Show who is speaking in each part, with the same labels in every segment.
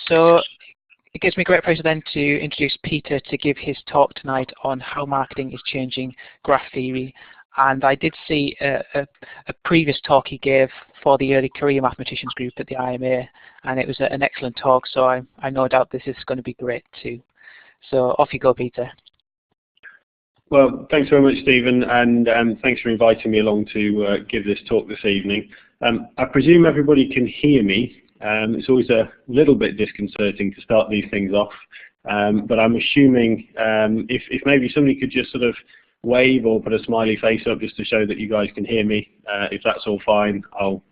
Speaker 1: So it gives me great pleasure then to introduce Peter to give his talk tonight on how marketing is changing graph theory. And I did see a previous talk he gave for the early career mathematicians group at the IMA, and it was an excellent talk, so I no doubt this is going to be great too. So off you go, Peter.
Speaker 2: Well, thanks very much, Stephen, and thanks for inviting me along to give this talk this evening. I presume everybody can hear me. It's always a little bit disconcerting to start these things off, but I'm assuming if maybe somebody could just sort of wave or put a smiley face up just to show that you guys can hear me. If that's all fine, I'll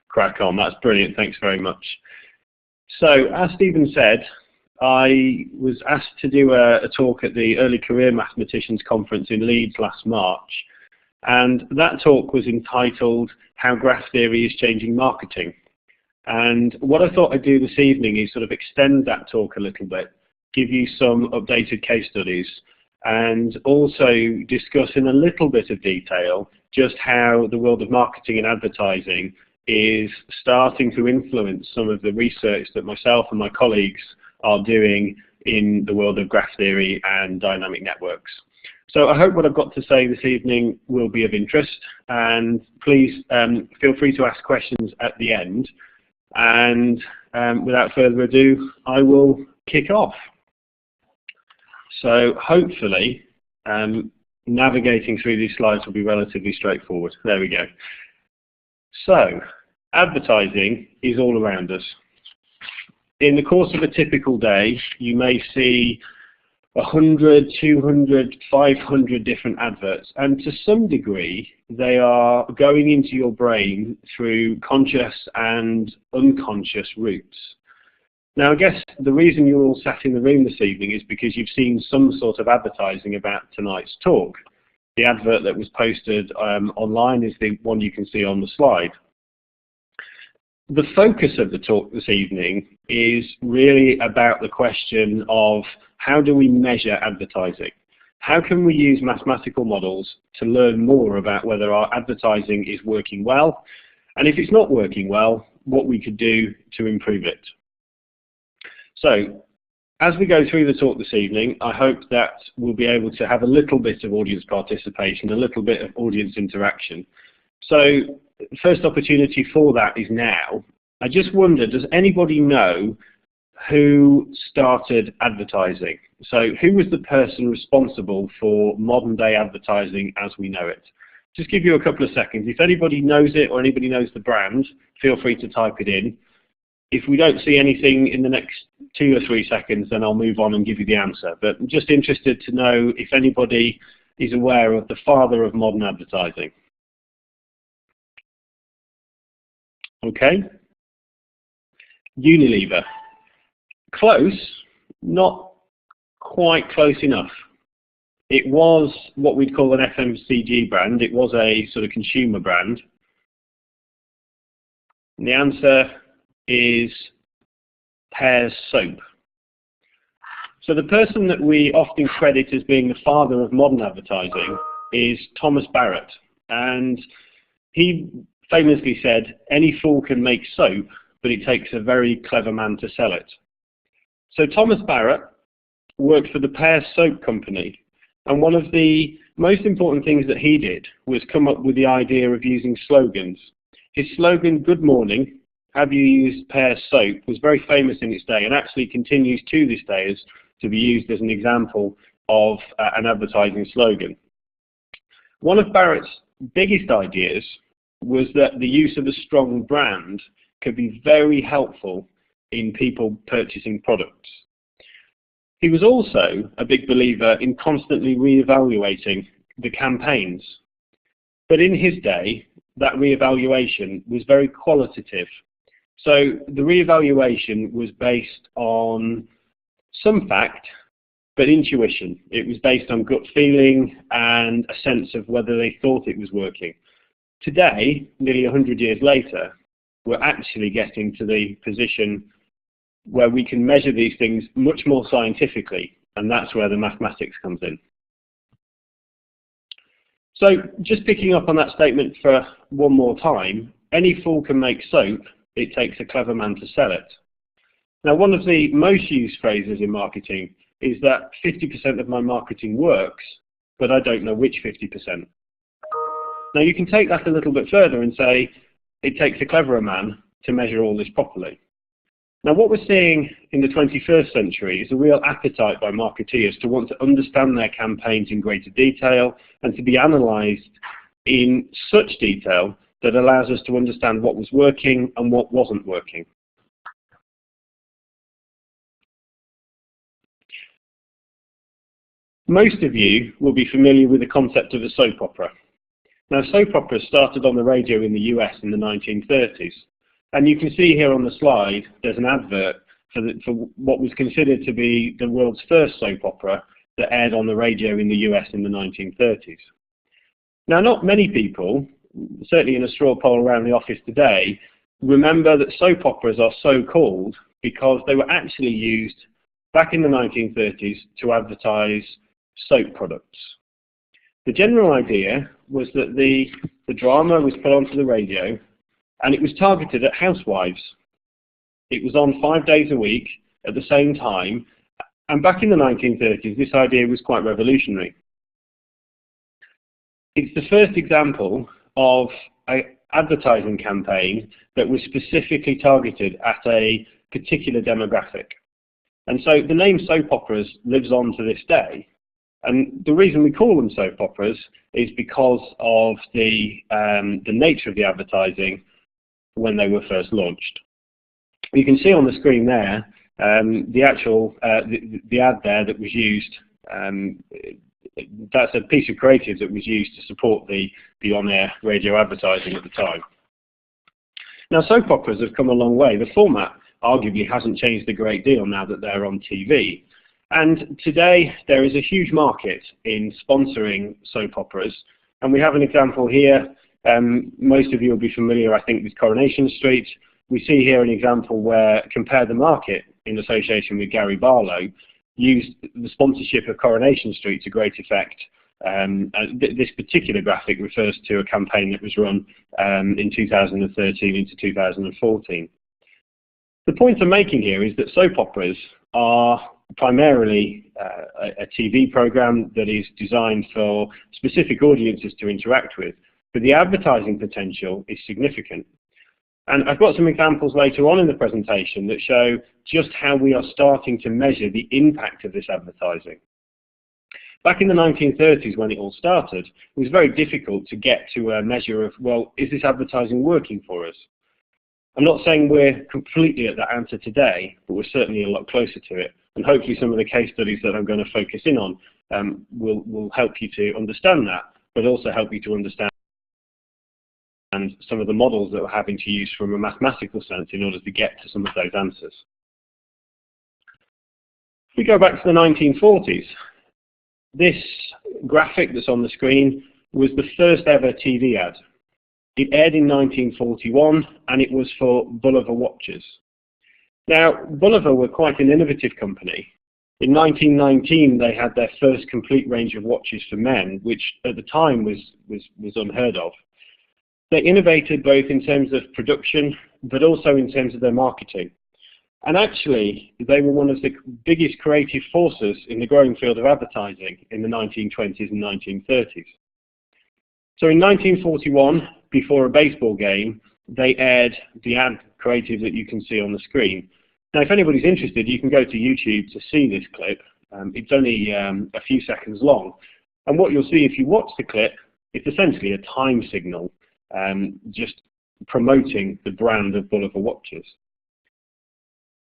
Speaker 2: crack on. That's brilliant. Thanks very much. So, as Stephen said, I was asked to do a talk at the Early Career Mathematicians Conference in Leeds last March, and that talk was entitled How Graph Theory is Changing Marketing. And what I thought I'd do this evening is sort of extend that talk a little bit, give you some updated case studies, and also discuss in a little bit of detail just how the world of marketing and advertising is starting to influence some of the research that myself and my colleagues are doing in the world of graph theory and dynamic networks. So I hope what I've got to say this evening will be of interest, and please feel free to ask questions at the end. And without further ado, I will kick off. So hopefully navigating through these slides will be relatively straightforward. There we go. So advertising is all around us. In the course of a typical day, you may see 100, 200, 500 different adverts, and to some degree they are going into your brain through conscious and unconscious routes. Now I guess the reason you're all sat in the room this evening is because you've seen some sort of advertising about tonight's talk. The advert that was posted online is the one you can see on the slide. The focus of the talk this evening is really about the question of how do we measure advertising? How can we use mathematical models to learn more about whether our advertising is working well, and if it's not working well, what we could do to improve it. So, as we go through the talk this evening, I hope that we'll be able to have a little bit of audience participation, a little bit of audience interaction. So, the first opportunity for that is now. I just wonder, does anybody know who started advertising? So who was the person responsible for modern day advertising as we know it? Just give you a couple of seconds. If anybody knows it or anybody knows the brand, feel free to type it in. If we don't see anything in the next 2 or 3 seconds, then I'll move on and give you the answer. But I'm just interested to know if anybody is aware of the father of modern advertising. Okay. Unilever. Close, not quite close enough. It was what we'd call an FMCG brand. It was a sort of consumer brand. And the answer is Pears soap. So the person that we often credit as being the father of modern advertising is Thomas Barrett. And he famously said, any fool can make soap, but it takes a very clever man to sell it. So Thomas Barrett worked for the Pears soap company, and one of the most important things that he did was come up with the idea of using slogans. His slogan, "Good morning, have you used Pears soap?" was very famous in its day and actually continues to this day as to be used as an example of an advertising slogan. One of Barrett's biggest ideas was that the use of a strong brand could be very helpful in people purchasing products. He was also a big believer in constantly re-evaluating the campaigns. But in his day, that re-evaluation was very qualitative. So the re-evaluation was based on some fact, but intuition. It was based on gut feeling and a sense of whether they thought it was working. Today, nearly 100 years later, we're actually getting to the position where we can measure these things much more scientifically, and that's where the mathematics comes in. So just picking up on that statement for one more time, any fool can make soap, it takes a clever man to sell it. Now, one of the most used phrases in marketing is that 50% of my marketing works, but I don't know which 50%. Now, you can take that a little bit further and say it takes a cleverer man to measure all this properly. Now, what we're seeing in the 21st century is a real appetite by marketeers to want to understand their campaigns in greater detail and to be analysed in such detail that allows us to understand what was working and what wasn't working. Most of you will be familiar with the concept of a soap opera. Now, soap operas started on the radio in the US in the 1930s. And you can see here on the slide, there's an advert for what was considered to be the world's first soap opera that aired on the radio in the US in the 1930s. Now, not many people, certainly in a straw poll around the office today, remember that soap operas are so called because they were actually used back in the 1930s to advertise soap products. The general idea was that the drama was put onto the radio and it was targeted at housewives. It was on 5 days a week at the same time, and back in the 1930s this idea was quite revolutionary. It's the first example of an advertising campaign that was specifically targeted at a particular demographic. And so the name soap operas lives on to this day. And the reason we call them soap operas is because of the nature of the advertising when they were first launched. You can see on the screen there the actual the ad there that was used. That's a piece of creative that was used to support the on-air radio advertising at the time. Now, soap operas have come a long way. The format arguably hasn't changed a great deal now that they're on TV. And today there is a huge market in sponsoring soap operas. And we have an example here. Most of you will be familiar, I think, with Coronation Street. We see here an example where Compare the Market, in association with Gary Barlow, used the sponsorship of Coronation Street to great effect. This particular graphic refers to a campaign that was run in 2013 into 2014. The point I'm making here is that soap operas are primarily a TV program that is designed for specific audiences to interact with, but the advertising potential is significant. And I've got some examples later on in the presentation that show just how we are starting to measure the impact of this advertising. Back in the 1930s when it all started, it was very difficult to get to a measure of, well, is this advertising working for us? I'm not saying we're completely at that answer today, but we're certainly a lot closer to it. And hopefully some of the case studies that I'm going to focus in on will help you to understand that, but also help you to understand some of the models that we're having to use from a mathematical sense in order to get to some of those answers. If we go back to the 1940s, this graphic that's on the screen was the first ever TV ad. It aired in 1941 and it was for Bulliver watches. Now, Bulliver were quite an innovative company. In 1919 they had their first complete range of watches for men, which at the time was unheard of. They innovated both in terms of production but also in terms of their marketing. And actually they were one of the biggest creative forces in the growing field of advertising in the 1920s and 1930s. So in 1941, before a baseball game, they aired the ad creative that you can see on the screen. Now, if anybody's interested, you can go to YouTube to see this clip. It's only a few seconds long. And what you'll see if you watch the clip, it's essentially a time signal, just promoting the brand of Bulliver watches.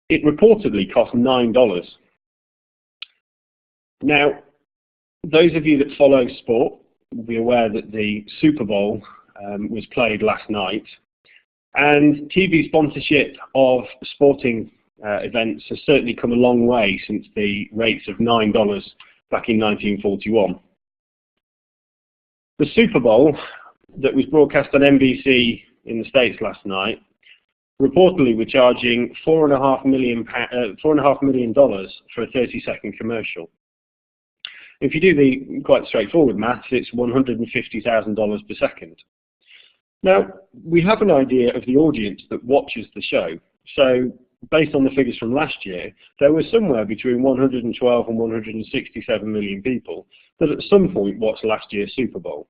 Speaker 2: It reportedly cost $9. Now, those of you that follow sport will be aware that the Super Bowl was played last night, and TV sponsorship of sporting events has certainly come a long way since the rates of $9 back in 1941. The Super Bowl that was broadcast on NBC in the States last night reportedly were charging $4.5 million for a 30-second commercial. If you do the quite straightforward maths, it's $150,000 per second. Now, we have an idea of the audience that watches the show. So, based on the figures from last year, there were somewhere between 112 and 167 million people that at some point watched last year's Super Bowl.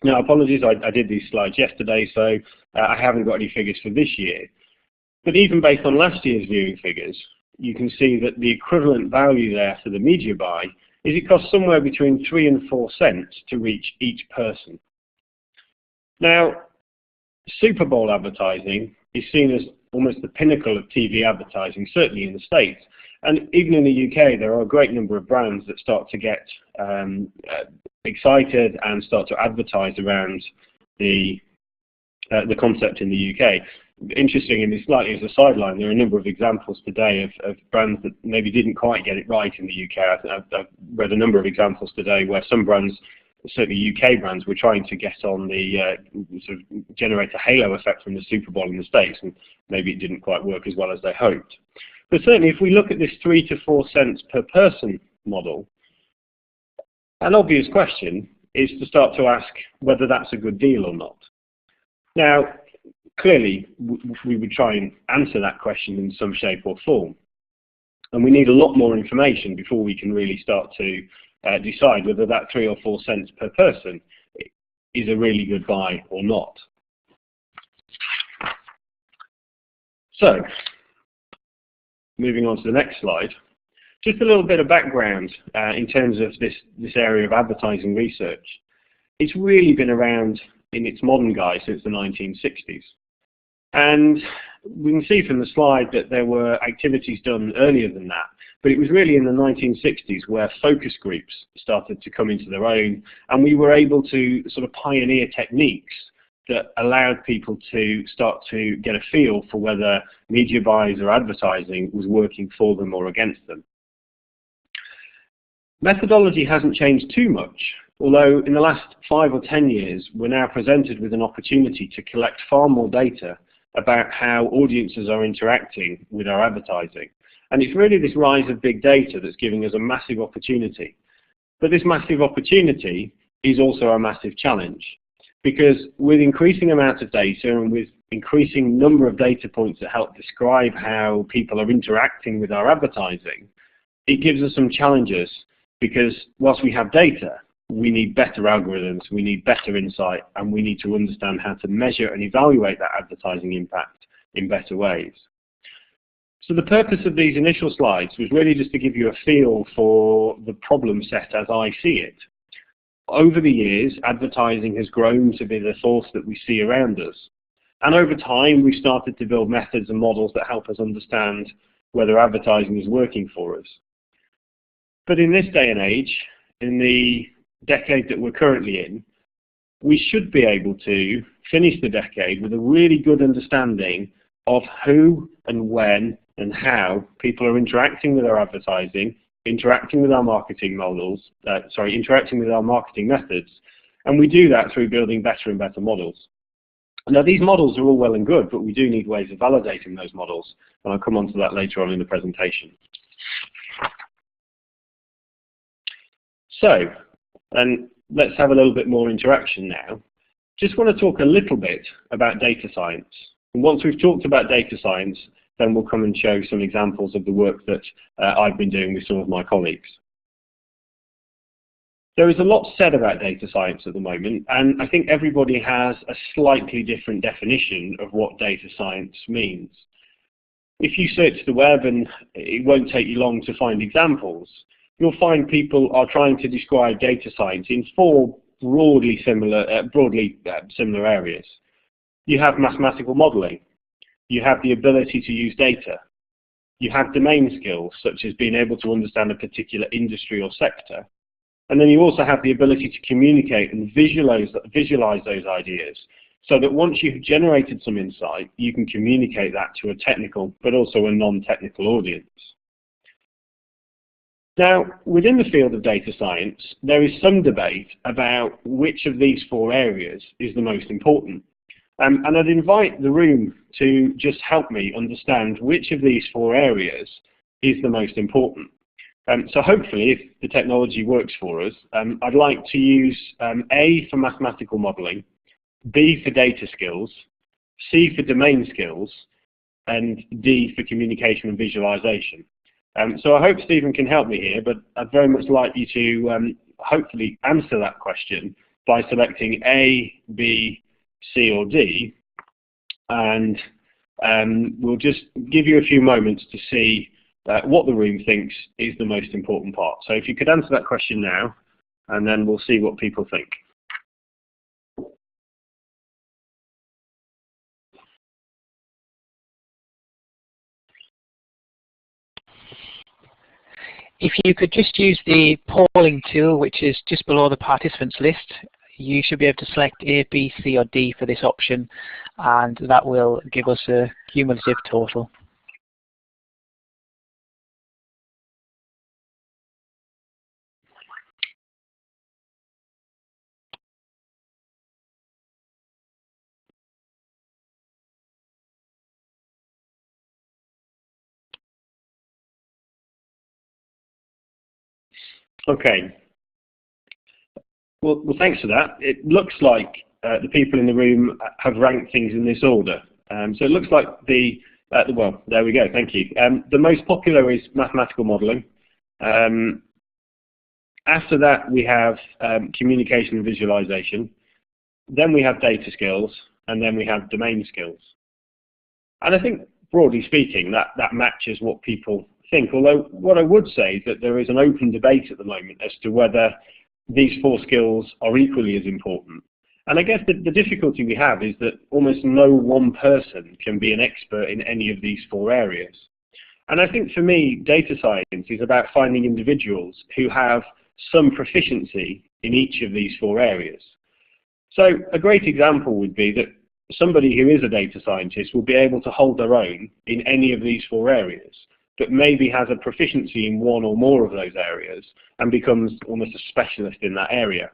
Speaker 2: Now, apologies, I did these slides yesterday, so I haven't got any figures for this year. But even based on last year's viewing figures, you can see that the equivalent value there for the media buy is it costs somewhere between 3 and 4 cents to reach each person. Now, Super Bowl advertising is seen as almost the pinnacle of TV advertising, certainly in the States. And even in the UK, there are a great number of brands that start to get excited and start to advertise around the concept in the UK. Interesting, and slightly as a sideline, there are a number of examples today of brands that maybe didn't quite get it right in the UK. I've read a number of examples today where some brands, certainly UK brands, were trying to get on the sort of generate a halo effect from the Super Bowl in the States, and maybe it didn't quite work as well as they hoped. But certainly if we look at this 3 to 4 cents per person model, an obvious question is to start to ask whether that's a good deal or not. Now, clearly we would try and answer that question in some shape or form, and we need a lot more information before we can really start to decide whether that 3 or 4 cents per person is a really good buy or not. So, moving on to the next slide, just a little bit of background in terms of this area of advertising research. It's really been around in its modern guise since the 1960s. And we can see from the slide that there were activities done earlier than that, but it was really in the 1960s where focus groups started to come into their own, and we were able to sort of pioneer techniques that allowed people to start to get a feel for whether media buys or advertising was working for them or against them. Methodology hasn't changed too much, although in the last 5 or 10 years we're now presented with an opportunity to collect far more data about how audiences are interacting with our advertising. And it's really this rise of big data that's giving us a massive opportunity. But this massive opportunity is also a massive challenge, because with increasing amounts of data and with increasing number of data points that help describe how people are interacting with our advertising, it gives us some challenges, because whilst we have data, we need better algorithms, we need better insight, and we need to understand how to measure and evaluate that advertising impact in better ways. So the purpose of these initial slides was really just to give you a feel for the problem set as I see it. Over the years, advertising has grown to be the force that we see around us. And over time, we've started to build methods and models that help us understand whether advertising is working for us. But in this day and age, in the decade that we're currently in, we should be able to finish the decade with a really good understanding of who and when and how people are interacting with our advertising, interacting with our marketing models, interacting with our marketing methods, and we do that through building better and better models. Now, these models are all well and good, but we do need ways of validating those models, and I'll come on to that later on in the presentation. So, and let's have a little bit more interaction now. Just want to talk a little bit about data science. And once we've talked about data science, then we'll come and show some examples of the work that I've been doing with some of my colleagues. There is a lot said about data science at the moment, and I think everybody has a slightly different definition of what data science means. If you search the web, and it won't take you long to find examples, you'll find people are trying to describe data science in 4 broadly similar areas. You have mathematical modeling. You have the ability to use data. You have domain skills, such as being able to understand a particular industry or sector. And then you also have the ability to communicate and visualize those ideas, so that once you've generated some insight, you can communicate that to a technical but also a non-technical audience. Now, within the field of data science, there is some debate about which of these 4 areas is the most important. And I'd invite the room to just help me understand which of these 4 areas is the most important. So hopefully, if the technology works for us, I'd like to use A for mathematical modeling, B for data skills, C for domain skills, and D for communication and visualization. So I hope Stephen can help me here, but I'd very much like you to hopefully answer that question by selecting A, B, C or D, and we'll just give you a few moments to see what the room thinks is the most important part. So if you could answer that question now, and then we'll see what people think.
Speaker 1: If you could just use the polling tool, which is just below the participants list, you should be able to select A, B, C or D for this option, and that will give us a cumulative total.
Speaker 2: Okay. Well, thanks for that. It looks like the people in the room have ranked things in this order. So it looks like well, there we go, thank you. The most popular is mathematical modelling. After that, we have communication and visualization. Then we have data skills, and then we have domain skills. And I think, broadly speaking, that matches what people think. Although what I would say is that there is an open debate at the moment as to whether these 4 skills are equally as important. And I guess the difficulty we have is that almost no one person can be an expert in any of these 4 areas. And I think for me, data science is about finding individuals who have some proficiency in each of these 4 areas. So a great example would be that somebody who is a data scientist will be able to hold their own in any of these 4 areas, but maybe has a proficiency in one or more of those areas and becomes almost a specialist in that area.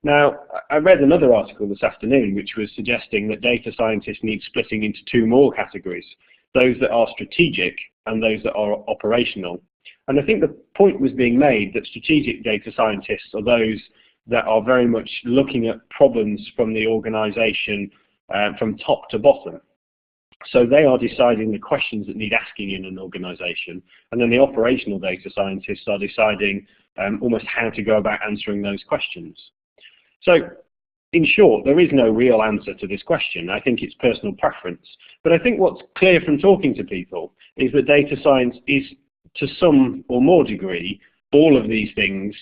Speaker 2: Now, I read another article this afternoon which was suggesting that data scientists need splitting into 2 more categories, those that are strategic and those that are operational. And I think the point was being made that strategic data scientists are those that are very much looking at problems from the organization from top to bottom. So they are deciding the questions that need asking in an organization, and then the operational data scientists are deciding almost how to go about answering those questions. So in short, there is no real answer to this question. I think it's personal preference. But I think what's clear from talking to people is that data science is, to some or more degree, all of these things,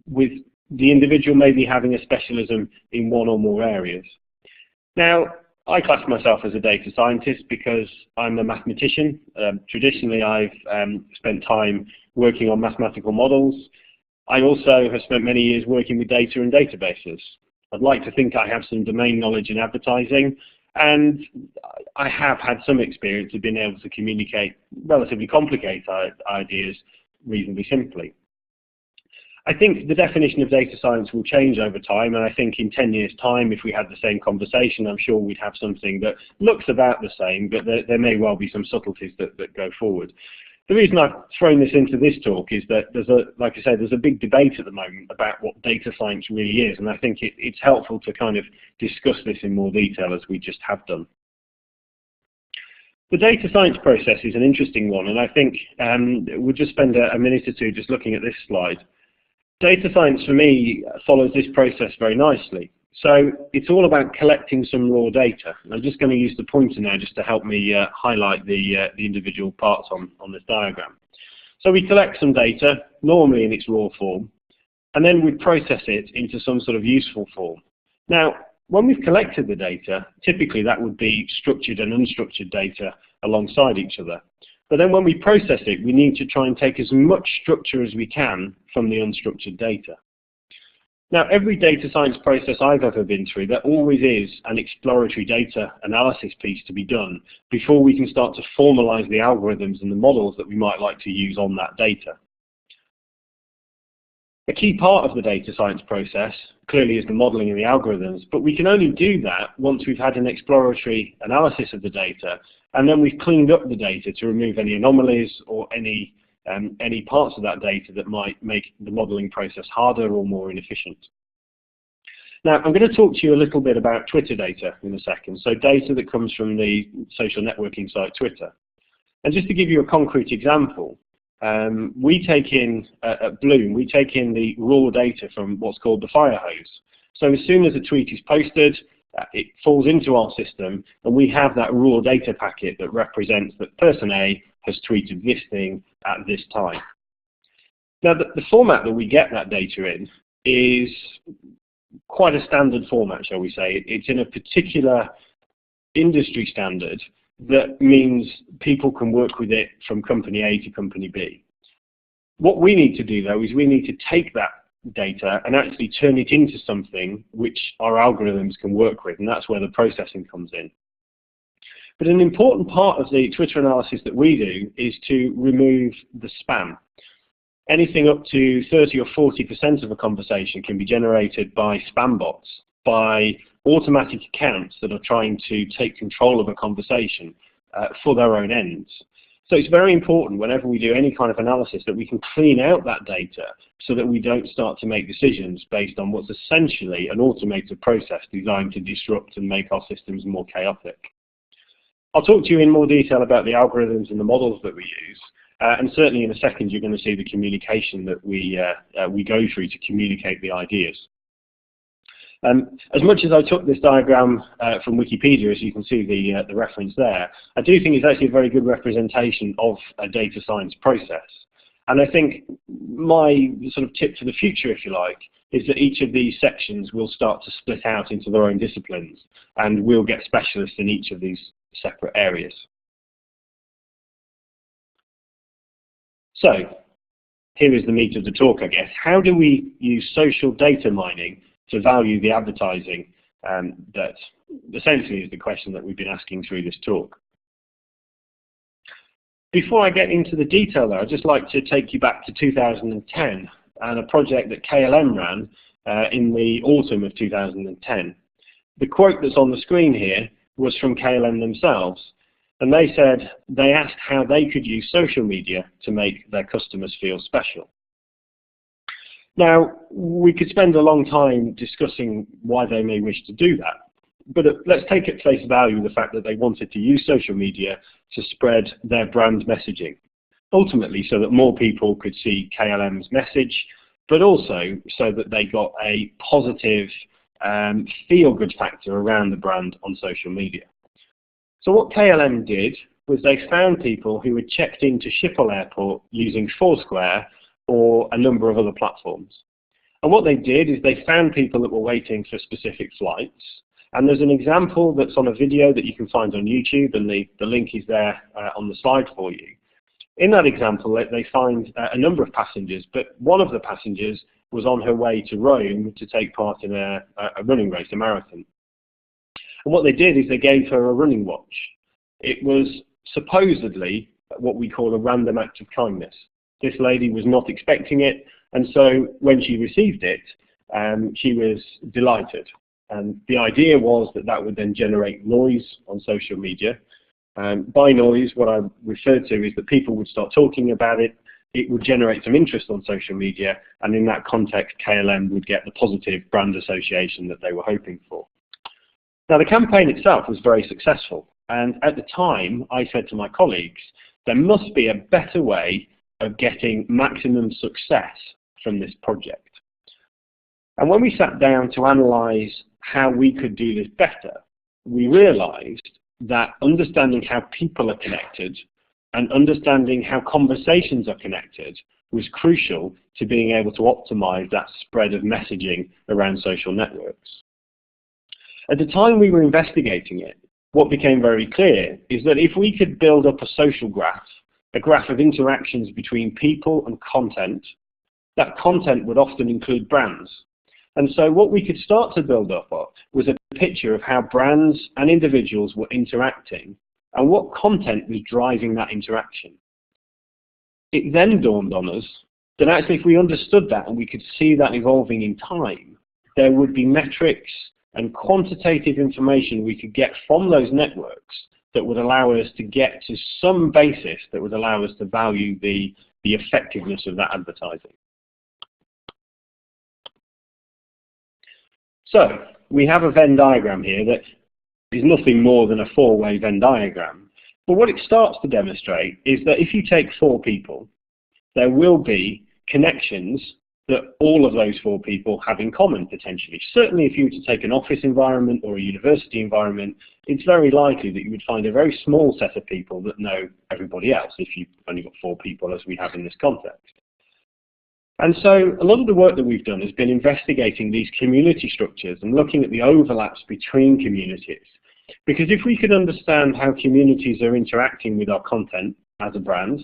Speaker 2: with the individual maybe having a specialism in one or more areas. Now, I class myself as a data scientist because I'm a mathematician. Traditionally, I've spent time working on mathematical models. I also have spent many years working with data and databases. I'd like to think I have some domain knowledge in advertising, and I have had some experience of being able to communicate relatively complicated ideas reasonably simply. I think the definition of data science will change over time, and I think in 10 years' time, if we had the same conversation, I'm sure we'd have something that looks about the same, but there may well be some subtleties that go forward. The reason I've thrown this into this talk is that like I said, there's a big debate at the moment about what data science really is, and I think it's helpful to kind of discuss this in more detail as we just have done. The data science process is an interesting one, and I think we'll just spend a minute or two just looking at this slide. Data science for me follows this process very nicely. So it's all about collecting some raw data. I'm just going to use the pointer now just to help me highlight the individual parts on this diagram. So we collect some data, normally in its raw form, and then we process it into some sort of useful form. Now, when we've collected the data, typically that would be structured and unstructured data alongside each other. But then when we process it, we need to try and take as much structure as we can from the unstructured data. Now, every data science process I've ever been through, there always is an exploratory data analysis piece to be done before we can start to formalize the algorithms and the models that we might like to use on that data. A key part of the data science process clearly is the modeling and the algorithms, but we can only do that once we've had an exploratory analysis of the data, and then we've cleaned up the data to remove any anomalies or any parts of that data that might make the modeling process harder or more inefficient. Now, I'm going to talk to you a little bit about Twitter data in a second, so data that comes from the social networking site Twitter. And just to give you a concrete example, we take in, at Bloom, we take in the raw data from what's called the fire hose. So as soon as a tweet is posted, it falls into our system, and we have that raw data packet that represents that person A has tweeted this thing at this time. Now, the format that we get that data in is quite a standard format, shall we say. It's in a particular industry standard that means people can work with it from company A to company B. What we need to do, though, is we need to take that data and actually turn it into something which our algorithms can work with, and that's where the processing comes in. But an important part of the Twitter analysis that we do is to remove the spam. Anything up to 30 or 40% of a conversation can be generated by spam bots, by automatic accounts that are trying to take control of a conversation for their own ends. So it's very important whenever we do any kind of analysis that we can clean out that data so that we don't start to make decisions based on what's essentially an automated process designed to disrupt and make our systems more chaotic. I'll talk to you in more detail about the algorithms and the models that we use, and certainly in a second you're going to see the communication that we go through to communicate the ideas. As much as I took this diagram from Wikipedia, as you can see the reference there, I do think it's actually a very good representation of a data science process. And I think my sort of tip for the future, if you like, is that each of these sections will start to split out into their own disciplines, and we'll get specialists in each of these separate areas. So, here is the meat of the talk, I guess. How do we use social data mining to value the advertising? That essentially is the question that we've been asking through this talk. Before I get into the detail though, I'd just like to take you back to 2010 and a project that KLM ran in the autumn of 2010. The quote that's on the screen here was from KLM themselves, and they said they asked how they could use social media to make their customers feel special. Now, we could spend a long time discussing why they may wish to do that, but let's take at face value the fact that they wanted to use social media to spread their brand messaging, ultimately so that more people could see KLM's message, but also so that they got a positive feel-good factor around the brand on social media. So what KLM did was they found people who had checked into Schiphol Airport using Foursquare or a number of other platforms. And what they did is they found people that were waiting for specific flights. And there's an example that's on a video that you can find on YouTube, and the link is there on the slide for you. In that example, they find a number of passengers, but one of the passengers was on her way to Rome to take part in a running race, a marathon. And what they did is they gave her a running watch. It was supposedly what we call a random act of kindness. This lady was not expecting it, and so when she received it, she was delighted. And the idea was that that would then generate noise on social media. By noise, what I refer to is that people would start talking about it, it would generate some interest on social media, and in that context, KLM would get the positive brand association that they were hoping for. Now, the campaign itself was very successful, and at the time, I said to my colleagues, there must be a better way of getting maximum success from this project. And when we sat down to analyse how we could do this better, we realised that understanding how people are connected and understanding how conversations are connected was crucial to being able to optimise that spread of messaging around social networks. At the time we were investigating it, what became very clear is that if we could build up a social graph, a graph of interactions between people and content, that content would often include brands. And so what we could start to build up of was a picture of how brands and individuals were interacting and what content was driving that interaction. It then dawned on us that actually if we understood that and we could see that evolving in time, there would be metrics and quantitative information we could get from those networks that would allow us to get to some basis that would allow us to value the effectiveness of that advertising. So we have a Venn diagram here that is nothing more than a four-way Venn diagram. But what it starts to demonstrate is that if you take four people, there will be connections that all of those four people have in common, potentially. Certainly if you were to take an office environment or a university environment, it's very likely that you would find a very small set of people that know everybody else, if you've only got four people as we have in this context. And so a lot of the work that we've done has been investigating these community structures and looking at the overlaps between communities. Because if we can understand how communities are interacting with our content as a brand,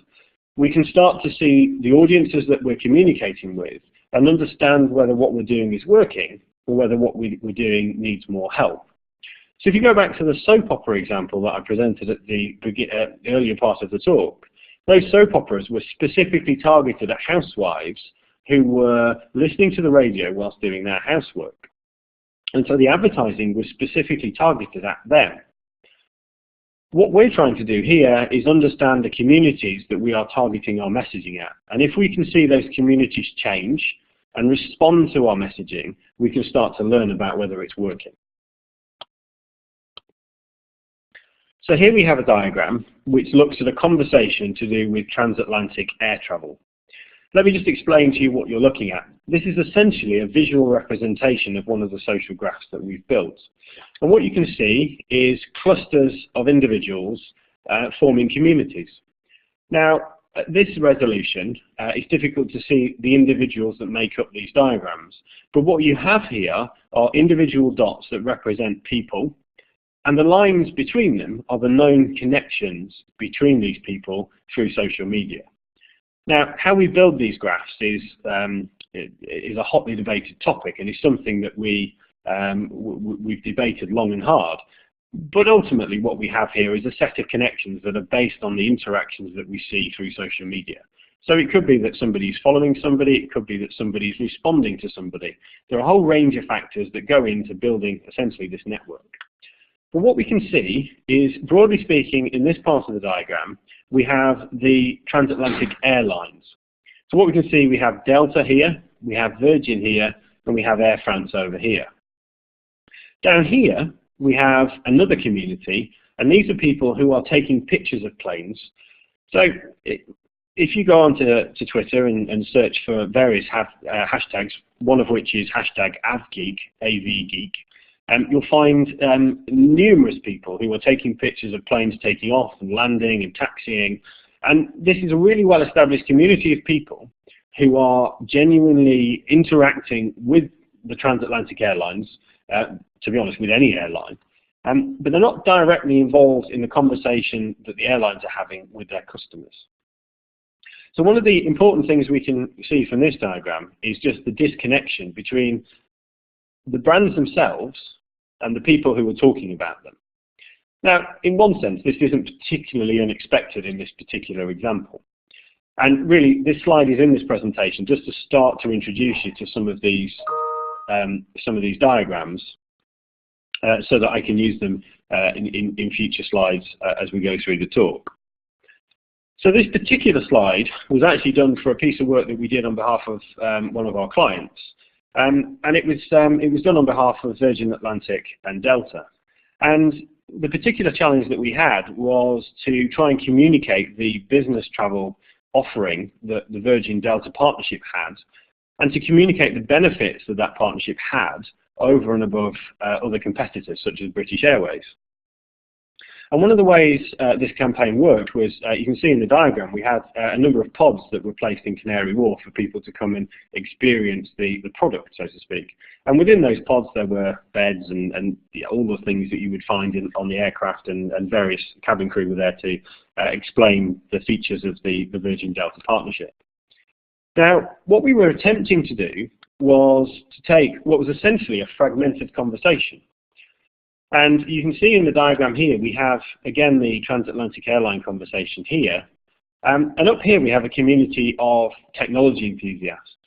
Speaker 2: we can start to see the audiences that we're communicating with and understand whether what we're doing is working or whether what we're doing needs more help. So if you go back to the soap opera example that I presented at the earlier part of the talk, those soap operas were specifically targeted at housewives who were listening to the radio whilst doing their housework. And so the advertising was specifically targeted at them. What we're trying to do here is understand the communities that we are targeting our messaging at. And if we can see those communities change and respond to our messaging, we can start to learn about whether it's working. So here we have a diagram which looks at a conversation to do with transatlantic air travel. Let me just explain to you what you're looking at. This is essentially a visual representation of one of the social graphs that we've built. And what you can see is clusters of individuals forming communities. Now, at this resolution, it's difficult to see the individuals that make up these diagrams. But what you have here are individual dots that represent people, and the lines between them are the known connections between these people through social media. Now, how we build these graphs is a hotly debated topic, and is something that we've debated long and hard. But ultimately, what we have here is a set of connections that are based on the interactions that we see through social media. So it could be that somebody's following somebody, it could be that somebody's responding to somebody. There are a whole range of factors that go into building essentially this network. But what we can see is, broadly speaking, in this part of the diagram, we have the transatlantic airlines. So what we can see, we have Delta here, we have Virgin here, and we have Air France over here. Down here, we have another community, and these are people who are taking pictures of planes. So if you go onto Twitter and search for various hashtags, one of which is hashtag AvGeek, AVGeek, you'll find numerous people who are taking pictures of planes taking off and landing and taxiing. And this is a really well-established community of people who are genuinely interacting with the transatlantic airlines, to be honest, with any airline. But they're not directly involved in the conversation that the airlines are having with their customers. So one of the important things we can see from this diagram is just the disconnection between the brands themselves and the people who are talking about them. Now, in one sense, this isn't particularly unexpected in this particular example. And really, this slide is in this presentation just to start to introduce you to some of these diagrams so that I can use them in future slides as we go through the talk. So this particular slide was actually done for a piece of work that we did on behalf of one of our clients. And it was done on behalf of Virgin Atlantic and Delta. And the particular challenge that we had was to try and communicate the business travel offering that the Virgin Delta partnership had, and to communicate the benefits that that partnership had over and above other competitors such as British Airways. And one of the ways this campaign worked was, you can see in the diagram, we had a number of pods that were placed in Canary Wharf for people to come and experience the product, so to speak. And within those pods there were beds and all the things that you would find on the aircraft, and various cabin crew were there to explain the features of the Virgin Delta partnership. Now, what we were attempting to do was to take what was essentially a fragmented conversation. And you can see in the diagram here, we have, again, the transatlantic airline conversation here. And up here, we have a community of technology enthusiasts.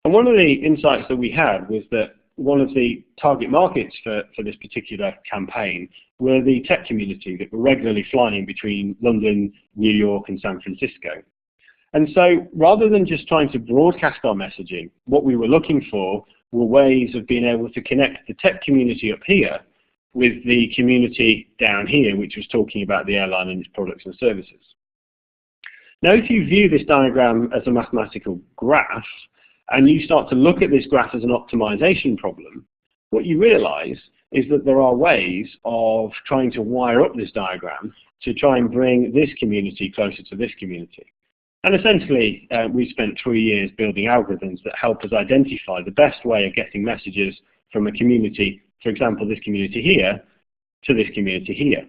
Speaker 2: And one of the insights that we had was that one of the target markets for this particular campaign were the tech community that were regularly flying between London, New York, and San Francisco. And so rather than just trying to broadcast our messaging, what we were looking for were ways of being able to connect the tech community up here with the community down here, which was talking about the airline and its products and services. Now, if you view this diagram as a mathematical graph, and you start to look at this graph as an optimization problem, what you realize is that there are ways of trying to wire up this diagram to try and bring this community closer to this community. And essentially, we spent 3 years building algorithms that help us identify the best way of getting messages from a community, for example, this community here, to this community here.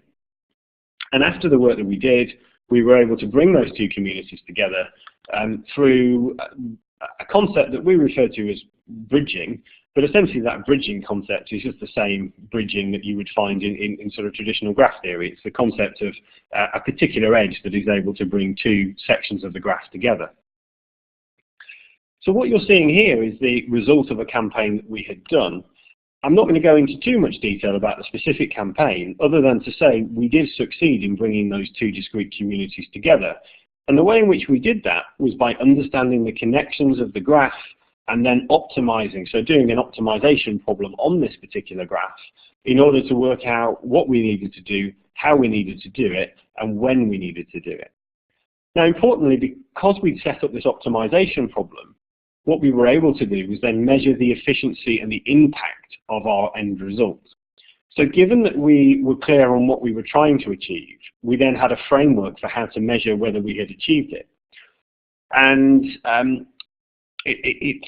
Speaker 2: And after the work that we did, we were able to bring those two communities together through a concept that we refer to as bridging, but essentially that bridging concept is just the same bridging that you would find in sort of traditional graph theory. It's the concept of a particular edge that is able to bring two sections of the graph together. So what you're seeing here is the result of a campaign that we had done. I'm not going to go into too much detail about the specific campaign, other than to say we did succeed in bringing those two discrete communities together. And the way in which we did that was by understanding the connections of the graph and then optimizing, so doing an optimization problem on this particular graph in order to work out what we needed to do, how we needed to do it, and when we needed to do it. Now, importantly, because we'd set up this optimization problem, what we were able to do was then measure the efficiency and the impact of our end result. So given that we were clear on what we were trying to achieve, we then had a framework for how to measure whether we had achieved it. And it's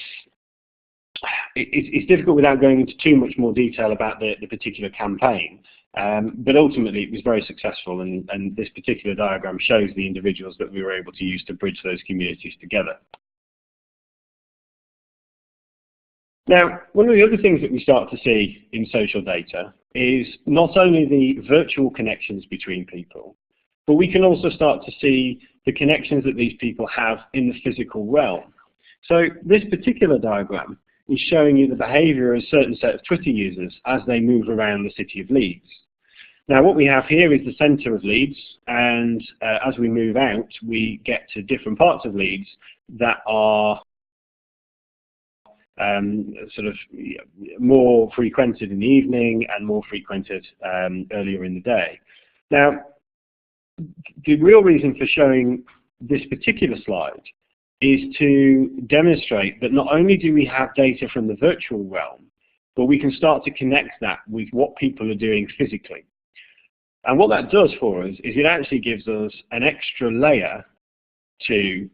Speaker 2: difficult without going into too much more detail about the particular campaign, but ultimately it was very successful, and this particular diagram shows the individuals that we were able to use to bridge those communities together. Now, one of the other things that we start to see in social data is not only the virtual connections between people, but we can also start to see the connections that these people have in the physical realm. So this particular diagram is showing you the behavior of a certain set of Twitter users as they move around the city of Leeds. Now, what we have here is the center of Leeds, and as we move out, we get to different parts of Leeds that are sort of more frequented in the evening and more frequented earlier in the day. Now, the real reason for showing this particular slide is to demonstrate that not only do we have data from the virtual realm, but we can start to connect that with what people are doing physically. And what that does for us is it actually gives us an extra layer to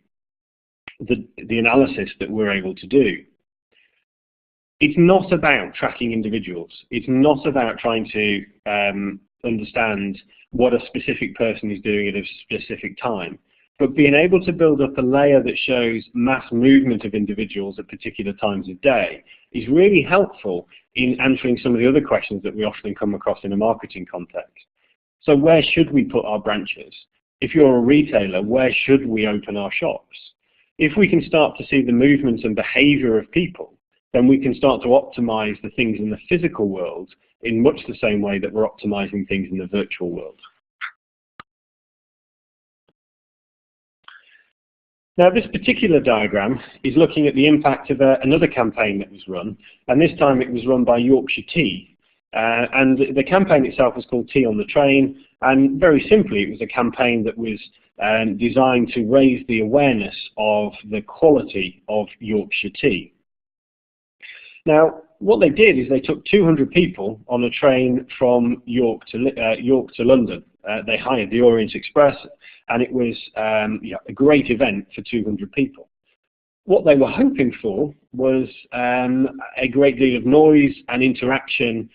Speaker 2: the analysis that we're able to do. It's not about tracking individuals. It's not about trying to understand what a specific person is doing at a specific time, but being able to build up a layer that shows mass movement of individuals at particular times of day is really helpful in answering some of the other questions that we often come across in a marketing context. So where should we put our branches? If you're a retailer, where should we open our shops? If we can start to see the movements and behavior of people, then we can start to optimize the things in the physical world in much the same way that we're optimizing things in the virtual world. Now, this particular diagram is looking at the impact of another campaign that was run, and this time it was run by Yorkshire Tea. And the campaign itself was called Tea on the Train, and very simply it was a campaign that was designed to raise the awareness of the quality of Yorkshire tea. Now, what they did is they took 200 people on a train from York to London. They hired the Orient Express, and it was a great event for 200 people. What they were hoping for was a great deal of noise and interaction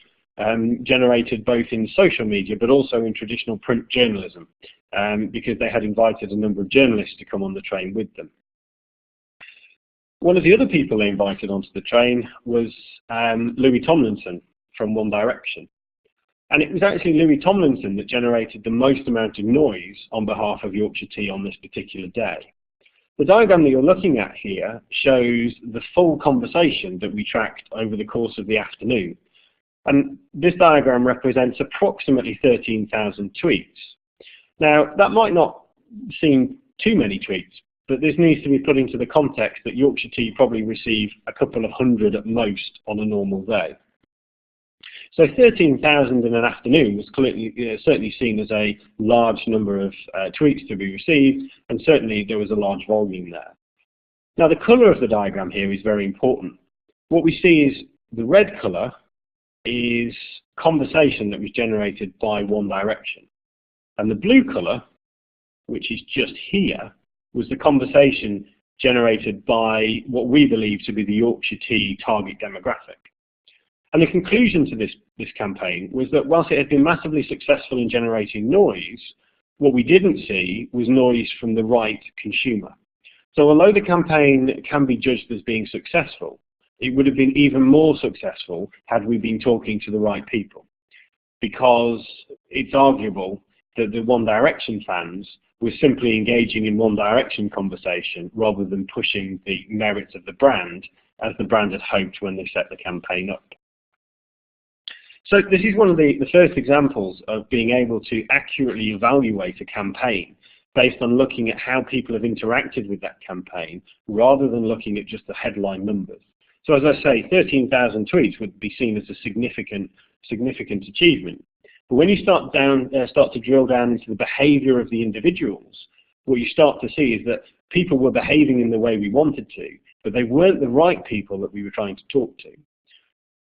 Speaker 2: generated both in social media but also in traditional print journalism, because they had invited a number of journalists to come on the train with them. One of the other people they invited onto the train was Louis Tomlinson from One Direction. And it was actually Louis Tomlinson that generated the most amount of noise on behalf of Yorkshire Tea on this particular day. The diagram that you're looking at here shows the full conversation that we tracked over the course of the afternoon. And this diagram represents approximately 13,000 tweets. Now, that might not seem too many tweets, but this needs to be put into the context that Yorkshire tea probably receive a couple of hundred at most on a normal day. So 13,000 in an afternoon was clearly, certainly seen as a large number of tweets to be received, and certainly there was a large volume there. Now the colour of the diagram here is very important. What we see is the red colour is conversation that was generated by One Direction, and the blue colour, which is just here, was the conversation generated by what we believe to be the Yorkshire tea target demographic. And the conclusion to this campaign was that whilst it had been massively successful in generating noise, what we didn't see was noise from the right consumer. So although the campaign can be judged as being successful, it would have been even more successful had we been talking to the right people, because it's arguable that the One Direction fans were simply engaging in One Direction conversation rather than pushing the merits of the brand as the brand had hoped when they set the campaign up. So this is one of the first examples of being able to accurately evaluate a campaign based on looking at how people have interacted with that campaign rather than looking at just the headline numbers. So as I say, 13,000 tweets would be seen as a significant achievement. But when you start to drill down into the behaviour of the individuals, what you start to see is that people were behaving in the way we wanted to, but they weren't the right people that we were trying to talk to.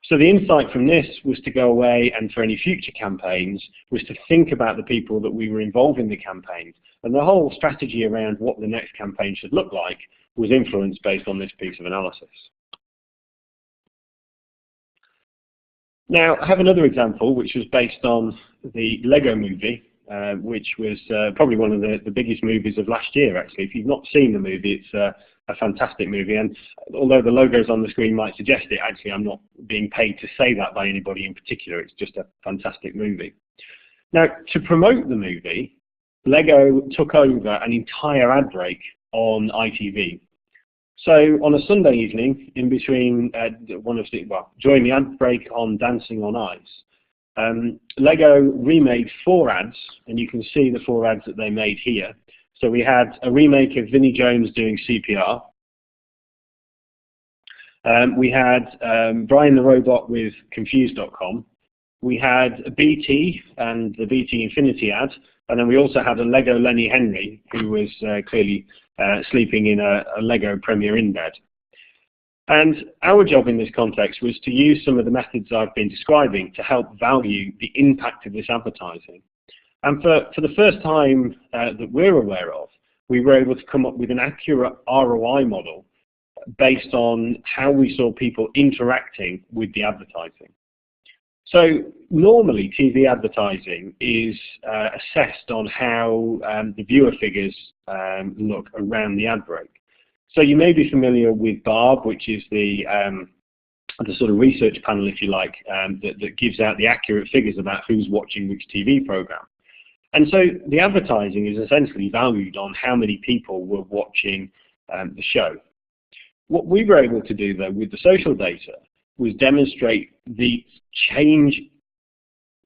Speaker 2: So the insight from this was to go away, and for any future campaigns, was to think about the people that we were involved in the campaigns. And the whole strategy around what the next campaign should look like was influenced based on this piece of analysis. Now, I have another example, which was based on the Lego movie, which was probably one of the biggest movies of last year, actually. If you've not seen the movie, it's a fantastic movie, and although the logos on the screen might suggest it, actually I'm not being paid to say that by anybody in particular. It's just a fantastic movie. Now, to promote the movie, Lego took over an entire ad break on ITV. So on a Sunday evening, in between during the ad break on Dancing on Ice, Lego remade 4 ads, and you can see the 4 ads that they made here. So we had a remake of Vinnie Jones doing CPR. We had Brian the Robot with Confused.com. We had BT and the BT Infinity ad, and then we also had a Lego Lenny Henry, who was clearly sleeping in a Lego Premier Inn bed. And our job in this context was to use some of the methods I've been describing to help value the impact of this advertising. And for the first time that we're aware of, we were able to come up with an accurate ROI model based on how we saw people interacting with the advertising. So normally TV advertising is assessed on how the viewer figures look around the ad break. So you may be familiar with Barb, which is the sort of research panel, if you like, that gives out the accurate figures about who's watching which TV program. And so the advertising is essentially valued on how many people were watching the show. What we were able to do, though, with the social data was demonstrate the change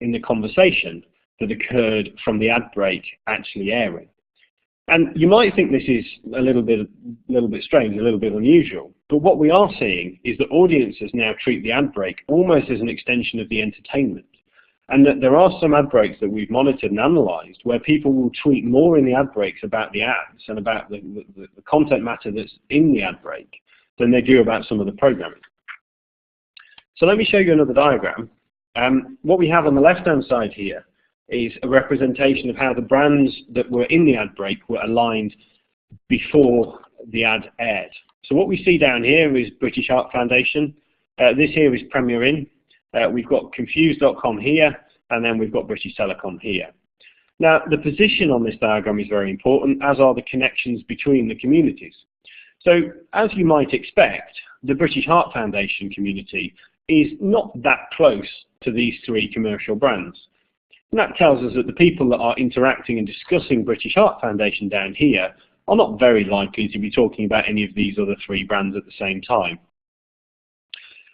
Speaker 2: in the conversation that occurred from the ad break actually airing. And you might think this is a little bit strange, a little bit unusual, but what we are seeing is that audiences now treat the ad break almost as an extension of the entertainment. And that there are some ad breaks that we've monitored and analysed where people will tweet more in the ad breaks about the ads and about the content matter that's in the ad break than they do about some of the programming. So let me show you another diagram. What we have on the left-hand side here is a representation of how the brands that were in the ad break were aligned before the ad aired. So what we see down here is British Heart Foundation. This here is Premier Inn. We've got Confused.com here, and then we've got British Telecom here. Now, the position on this diagram is very important, as are the connections between the communities. So, as you might expect, the British Heart Foundation community is not that close to these 3 commercial brands. And that tells us that the people that are interacting and discussing British Heart Foundation down here are not very likely to be talking about any of these other 3 brands at the same time.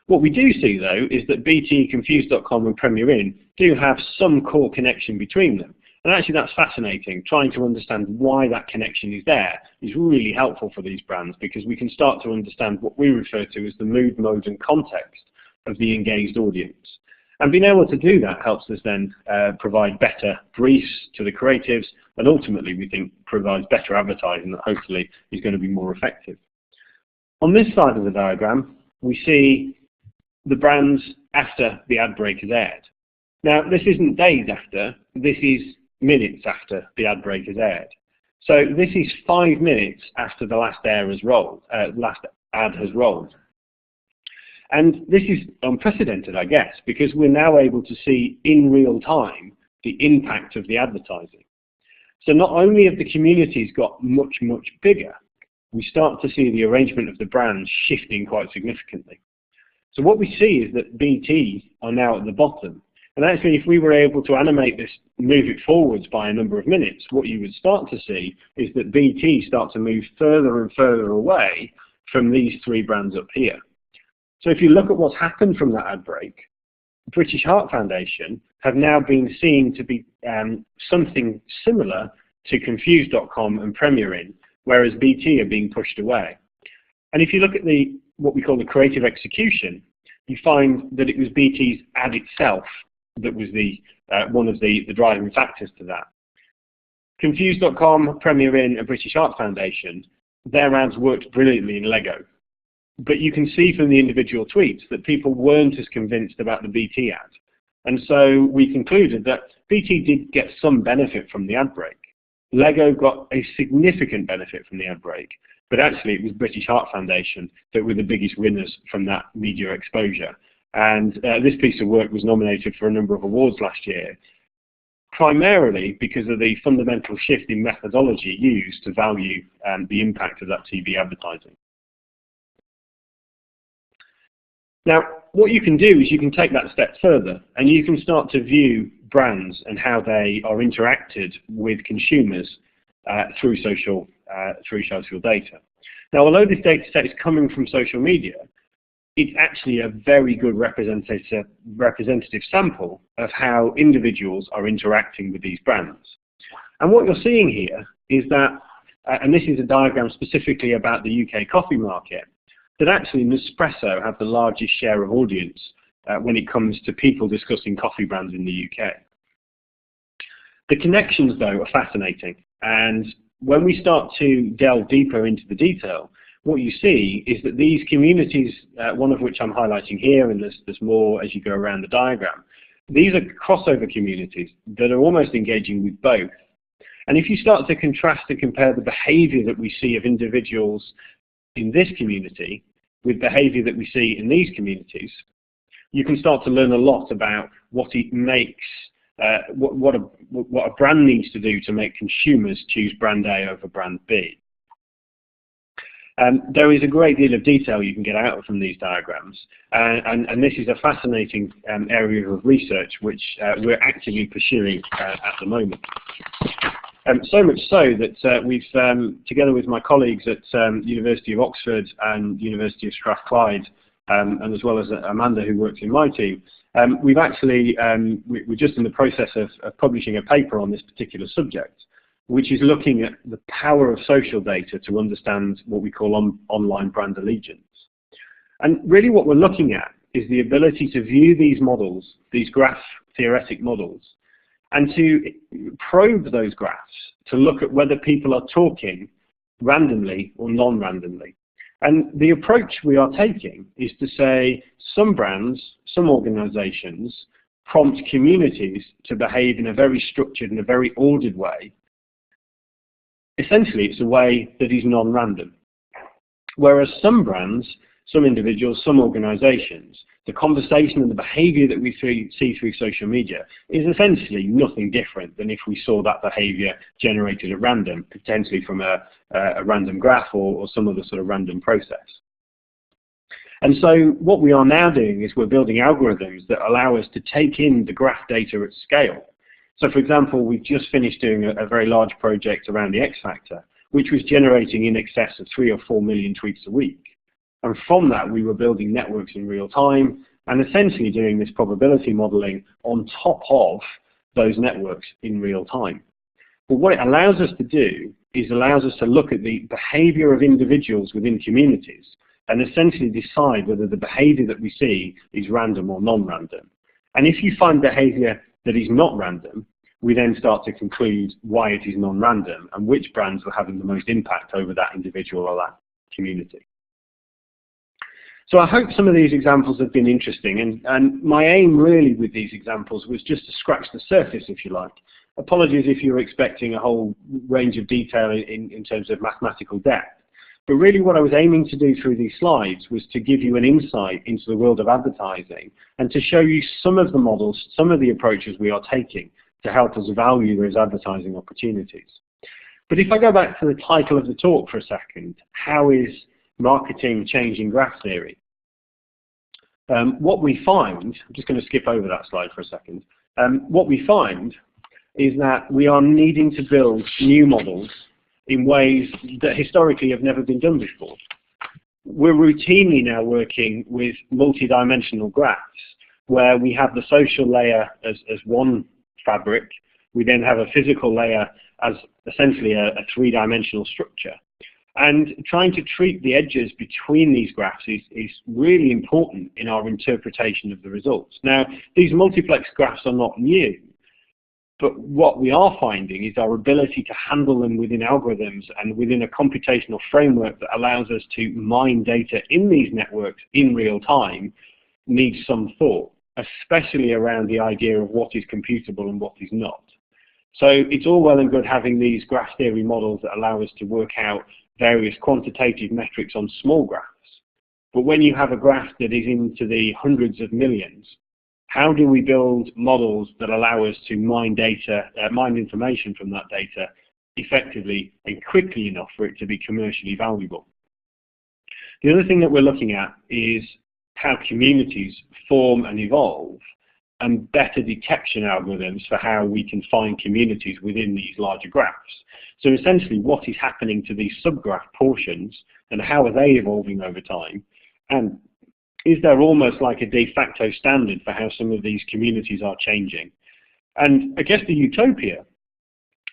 Speaker 2: What we do see, though, is that BT, Confused.com and Premier Inn do have some core connection between them. And actually that's fascinating. Trying to understand why that connection is there is really helpful for these brands, because we can start to understand what we refer to as the mood, mode and context of the engaged audience. And being able to do that helps us then provide better briefs to the creatives, and ultimately we think provides better advertising that hopefully is going to be more effective. On this side of the diagram, we see the brands after the ad break has aired. Now, this isn't days after, this is minutes after the ad break has aired. So this is 5 minutes after the last ad has rolled. And this is unprecedented, I guess, because we're now able to see in real time the impact of the advertising. So not only have the communities got much, much bigger, we start to see the arrangement of the brands shifting quite significantly. So what we see is that BT are now at the bottom. And actually, if we were able to animate this, move it forwards by a number of minutes, what you would start to see is that BT start to move further and further away from these 3 brands up here. So if you look at what's happened from that ad break, British Heart Foundation have now been seen to be something similar to Confused.com and Premier Inn, whereas BT are being pushed away. And if you look at what we call the creative execution, you find that it was BT's ad itself that was one of the driving factors to that. Confused.com, Premier Inn and British Heart Foundation, their ads worked brilliantly in Lego. But you can see from the individual tweets that people weren't as convinced about the BT ad. And so we concluded that BT did get some benefit from the ad break. Lego got a significant benefit from the ad break, but actually it was British Heart Foundation that were the biggest winners from that media exposure. And this piece of work was nominated for a number of awards last year, primarily because of the fundamental shift in methodology used to value the impact of that TV advertising. Now, what you can do is you can take that step further, and you can start to view brands and how they are interacted with consumers through social data. Now, although this data set is coming from social media, it's actually a very good representative sample of how individuals are interacting with these brands. And what you're seeing here is that, and this is a diagram specifically about the UK coffee market, that actually Nespresso have the largest share of audience when it comes to people discussing coffee brands in the UK. The connections, though, are fascinating, and when we start to delve deeper into the detail, what you see is that these communities, one of which I'm highlighting here, and there's more as you go around the diagram, these are crossover communities that are almost engaging with both. And if you start to contrast and compare the behavior that we see of individuals in this community with behavior that we see in these communities, you can start to learn a lot about what it makes, what a brand needs to do to make consumers choose brand A over brand B. There is a great deal of detail you can get out from these diagrams, and this is a fascinating area of research which we're actively pursuing at the moment. So much so that we've, together with my colleagues at University of Oxford and University of Strathclyde, and as well as Amanda, who works in my team, we've actually, we're just in the process of publishing a paper on this particular subject, which is looking at the power of social data to understand what we call online brand allegiance. And really what we're looking at is the ability to view these models, these graph theoretic models, and to probe those graphs to look at whether people are talking randomly or non-randomly. And the approach we are taking is to say some brands, some organizations prompt communities to behave in a very structured and a very ordered way. Essentially, it's a way that is non-random. Whereas some brands, some individuals, some organizations, the conversation and the behavior that we see through social media is essentially nothing different than if we saw that behavior generated at random, potentially from a random graph or some other sort of random process. And so what we are now doing is we're building algorithms that allow us to take in the graph data at scale. So for example, we've just finished doing a very large project around the X Factor, which was generating in excess of 3 or 4 million tweets a week. And from that, we were building networks in real time and essentially doing this probability modeling on top of those networks in real time. But what it allows us to do is allows us to look at the behavior of individuals within communities and essentially decide whether the behavior that we see is random or non-random. And if you find behavior that is not random, we then start to conclude why it is non-random and which brands are having the most impact over that individual or that community. So I hope some of these examples have been interesting, and my aim really with these examples was just to scratch the surface, if you like. Apologies if you're expecting a whole range of detail in terms of mathematical depth. But really what I was aiming to do through these slides was to give you an insight into the world of advertising and to show you some of the models, some of the approaches we are taking to help us value those advertising opportunities. But if I go back to the title of the talk for a second, how is marketing changing graph theory? What we find, I'm just going to skip over that slide for a second, what we find is that we are needing to build new models in ways that historically have never been done before. We're routinely now working with multi-dimensional graphs where we have the social layer as one fabric, we then have a physical layer as essentially a three-dimensional structure. And trying to treat the edges between these graphs is really important in our interpretation of the results. Now, these multiplex graphs are not new, but what we are finding is our ability to handle them within algorithms and within a computational framework that allows us to mine data in these networks in real time needs some thought, especially around the idea of what is computable and what is not. So it's all well and good having these graph theory models that allow us to work out various quantitative metrics on small graphs. But when you have a graph that is into the hundreds of millions, how do we build models that allow us to mine data, mine information from that data effectively and quickly enough for it to be commercially valuable? The other thing that we're looking at is how communities form and evolve and better detection algorithms for how we can find communities within these larger graphs. So essentially, what is happening to these subgraph portions and how are they evolving over time? And is there almost like a de facto standard for how some of these communities are changing? And I guess the utopia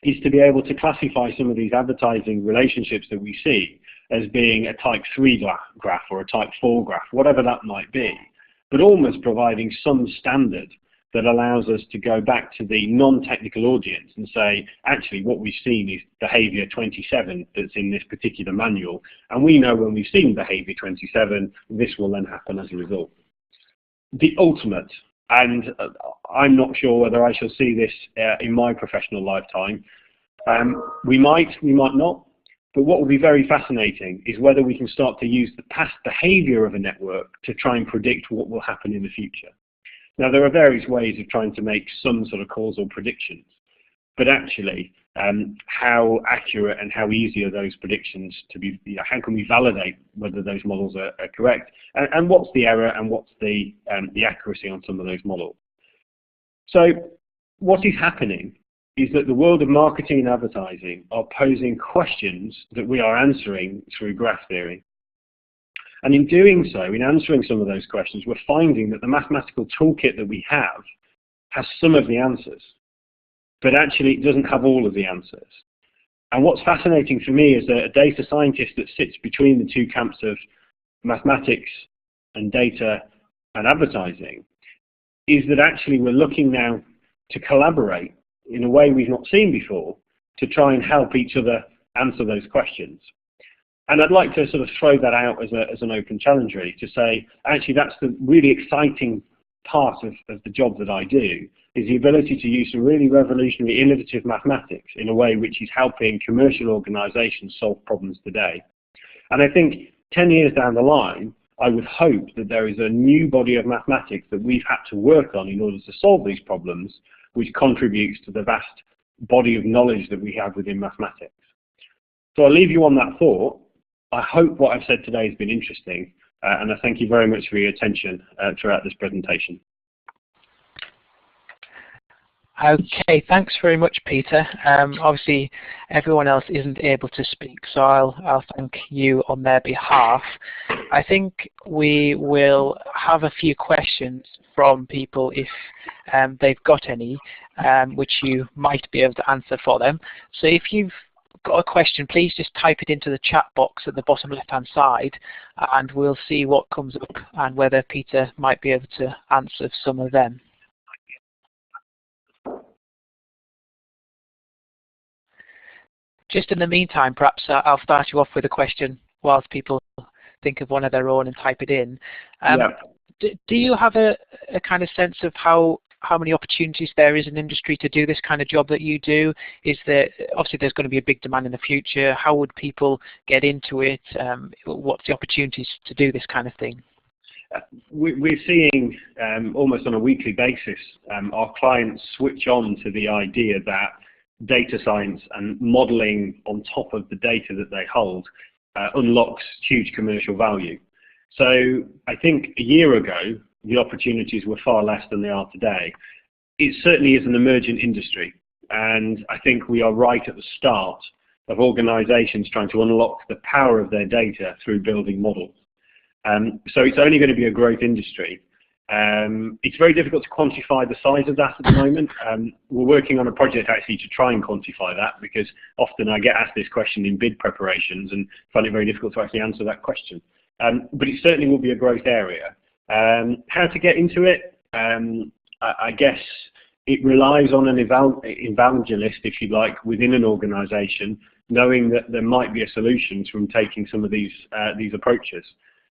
Speaker 2: is to be able to classify some of these advertising relationships that we see as being a type 3 graph or a type 4 graph, whatever that might be, but almost providing some standard that allows us to go back to the non-technical audience and say, actually, what we've seen is behavior 27 that's in this particular manual, and we know when we've seen behavior 27, this will then happen as a result. The ultimate, and I'm not sure whether I shall see this in my professional lifetime, we might not, but what will be very fascinating is whether we can start to use the past behavior of a network to try and predict what will happen in the future. Now, there are various ways of trying to make some sort of causal predictions, but actually, how accurate and how easy are those predictions to be, how can we validate whether those models are correct, and what's the error and what's the accuracy on some of those models. So what is happening is that the world of marketing and advertising are posing questions that we are answering through graph theory. And in doing so, in answering some of those questions, we're finding that the mathematical toolkit that we have has some of the answers, but actually it doesn't have all of the answers. And what's fascinating for me as a data scientist that sits between the two camps of mathematics and data and advertising is that actually we're looking now to collaborate in a way we've not seen before to try and help each other answer those questions. And I'd like to sort of throw that out as an open challenge, really, to say, actually, that's the really exciting part of the job that I do, is the ability to use some really revolutionary, innovative mathematics in a way which is helping commercial organizations solve problems today. And I think 10 years down the line, I would hope that there is a new body of mathematics that we've had to work on in order to solve these problems, which contributes to the vast body of knowledge that we have within mathematics. So I'll leave you on that thought. I hope what I've said today has been interesting, and I thank you very much for your attention throughout this presentation.
Speaker 1: Okay, thanks very much, Peter. Obviously, everyone else isn't able to speak, so I'll thank you on their behalf. I think we will have a few questions from people if they've got any. which you might be able to answer for them. So if you've got a question, please just type it into the chat box at the bottom left-hand side, and we'll see what comes up and whether Peter might be able to answer some of them. Just in the meantime, perhaps I'll start you off with a question whilst people think of one of their own and type it in. Do you have a kind of sense of how many opportunities there is in industry to do this kind of job that you do? Is there, obviously there's going to be a big demand in the future. How would people get into it? What's the opportunities to do this kind of thing?
Speaker 2: We're seeing almost on a weekly basis our clients switch on to the idea that data science and modeling on top of the data that they hold unlocks huge commercial value. So I think a year ago, the opportunities were far less than they are today. It certainly is an emergent industry, and I think we are right at the start of organizations trying to unlock the power of their data through building models. So it's only going to be a growth industry. It's very difficult to quantify the size of that at the moment. We're working on a project actually to try and quantify that, because often I get asked this question in bid preparations and find it very difficult to actually answer that question. But it certainly will be a growth area. How to get into it? I guess it relies on an evangelist, if you like, within an organisation, knowing that there might be a solution from taking some of these approaches.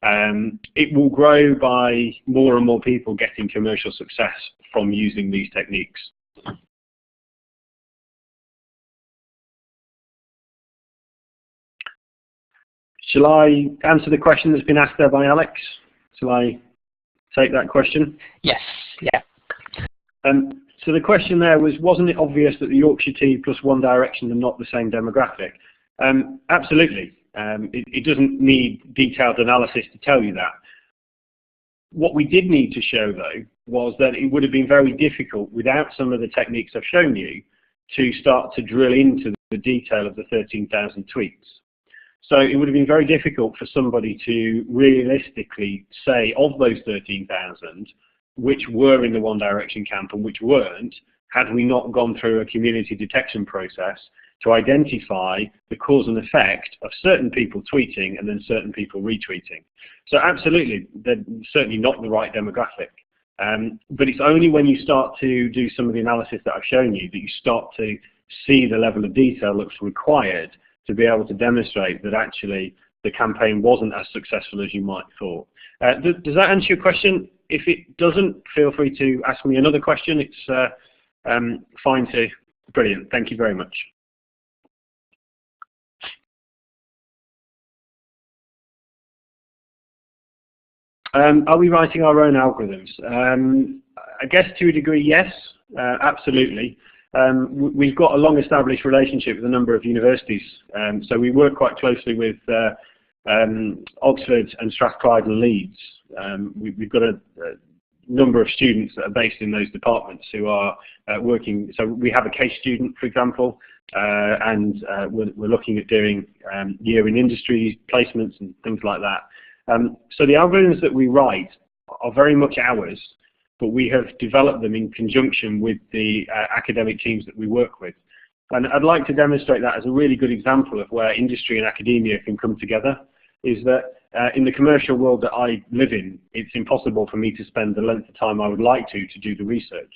Speaker 2: It will grow by more and more people getting commercial success from using these techniques. Shall I answer the question that's been asked there by Alex? Shall I take that question?
Speaker 1: Yes, yeah.
Speaker 2: So the question there was, wasn't it obvious that the Yorkshire Tea plus One Direction are not the same demographic? Absolutely. It doesn't need detailed analysis to tell you that. What we did need to show, though, was that it would have been very difficult without some of the techniques I've shown you to start to drill into the detail of the 13,000 tweets. So it would have been very difficult for somebody to realistically say of those 13,000 which were in the One Direction camp and which weren't, had we not gone through a community detection process to identify the cause and effect of certain people tweeting and then certain people retweeting. So absolutely, they're certainly not the right demographic. But it's only when you start to do some of the analysis that I've shown you that you start to see the level of detail that's required to be able to demonstrate that actually the campaign wasn't as successful as you might have thought. Does that answer your question? If it doesn't, feel free to ask me another question. It's fine to. Brilliant. Thank you very much. Are we writing our own algorithms? I guess to a degree, yes, absolutely. We've got a long-established relationship with a number of universities, so we work quite closely with Oxford and Strathclyde and Leeds. We've got a number of students that are based in those departments who are working. So we have a case student, for example, and we're looking at doing year in industry placements and things like that. So the algorithms that we write are very much ours, but we have developed them in conjunction with the academic teams that we work with. And I'd like to demonstrate that as a really good example of where industry and academia can come together, is that in the commercial world that I live in, it's impossible for me to spend the length of time I would like to do the research.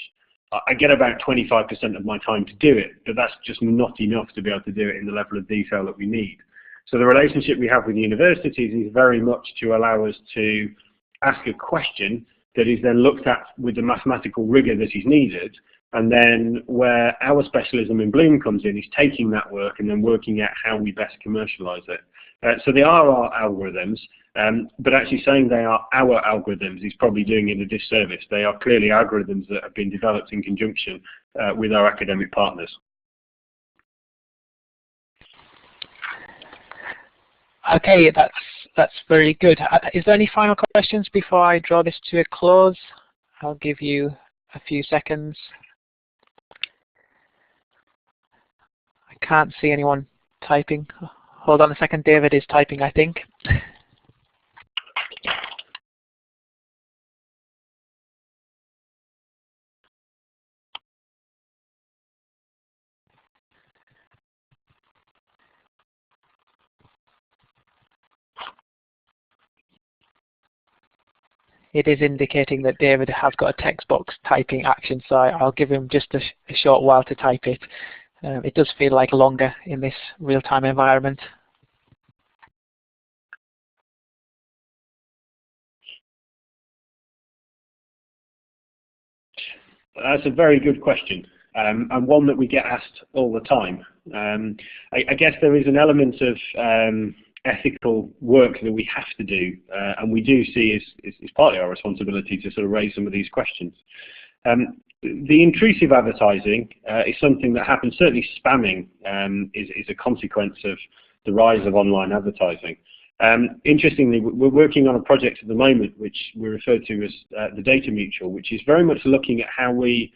Speaker 2: I get about 25% of my time to do it, but that's just not enough to be able to do it in the level of detail that we need. So the relationship we have with universities is very much to allow us to ask a question that is then looked at with the mathematical rigor that is needed, and then where our specialism in Bloom comes in is taking that work and then working out how we best commercialize it. So they are our algorithms, but actually saying they are our algorithms is probably doing it a disservice. They are clearly algorithms that have been developed in conjunction with our academic partners.
Speaker 1: Okay, that's very good. Is there any final questions before I draw this to a close? I'll give you a few seconds. I can't see anyone typing. Hold on a second, David is typing, I think. it is indicating that David has got a text box typing action, so I'll give him just a short while to type it. It does feel like longer in this real-time environment.
Speaker 2: That's a very good question, and one that we get asked all the time. I guess there is an element of ethical work that we have to do, and we do see is partly our responsibility to sort of raise some of these questions. The intrusive advertising is something that happens. Certainly spamming is a consequence of the rise of online advertising. Interestingly, we're working on a project at the moment which we refer to as the data mutual, which is very much looking at how we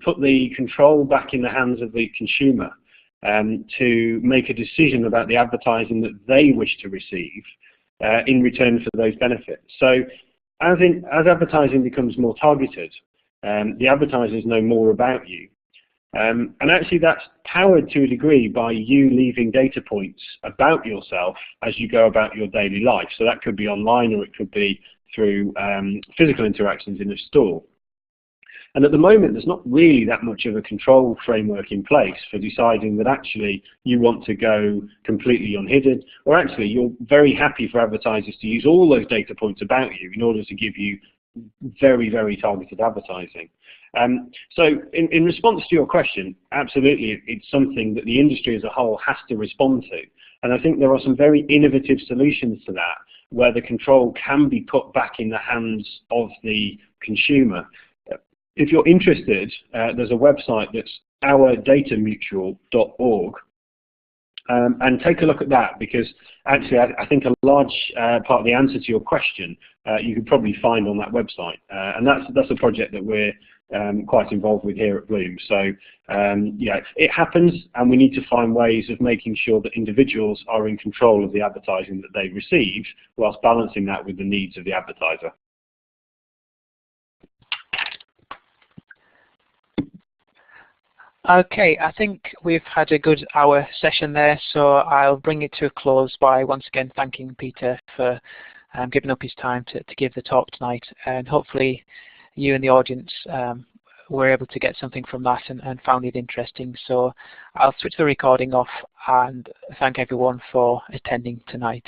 Speaker 2: put the control back in the hands of the consumer to make a decision about the advertising that they wish to receive in return for those benefits. So as advertising becomes more targeted, the advertisers know more about you. And actually that's powered to a degree by you leaving data points about yourself as you go about your daily life. So that could be online, or it could be through physical interactions in a store. And at the moment there's not really that much of a control framework in place for deciding that actually you want to go completely unhidden, or actually you're very happy for advertisers to use all those data points about you in order to give you very, very targeted advertising. So in response to your question, absolutely it's something that the industry as a whole has to respond to. And I think there are some very innovative solutions to that, where the control can be put back in the hands of the consumer. If you're interested, there's a website that's ourdatamutual.org. And take a look at that, because actually I think a large part of the answer to your question you could probably find on that website, and that's a project that we're quite involved with here at Bloom. So yeah, it happens, and we need to find ways of making sure that individuals are in control of the advertising that they receive, whilst balancing that with the needs of the advertiser.
Speaker 1: Okay, I think we've had a good hour session there, so I'll bring it to a close by once again thanking Peter for giving up his time to give the talk tonight, and hopefully you and the audience were able to get something from that and found it interesting. So I'll switch the recording off and thank everyone for attending tonight.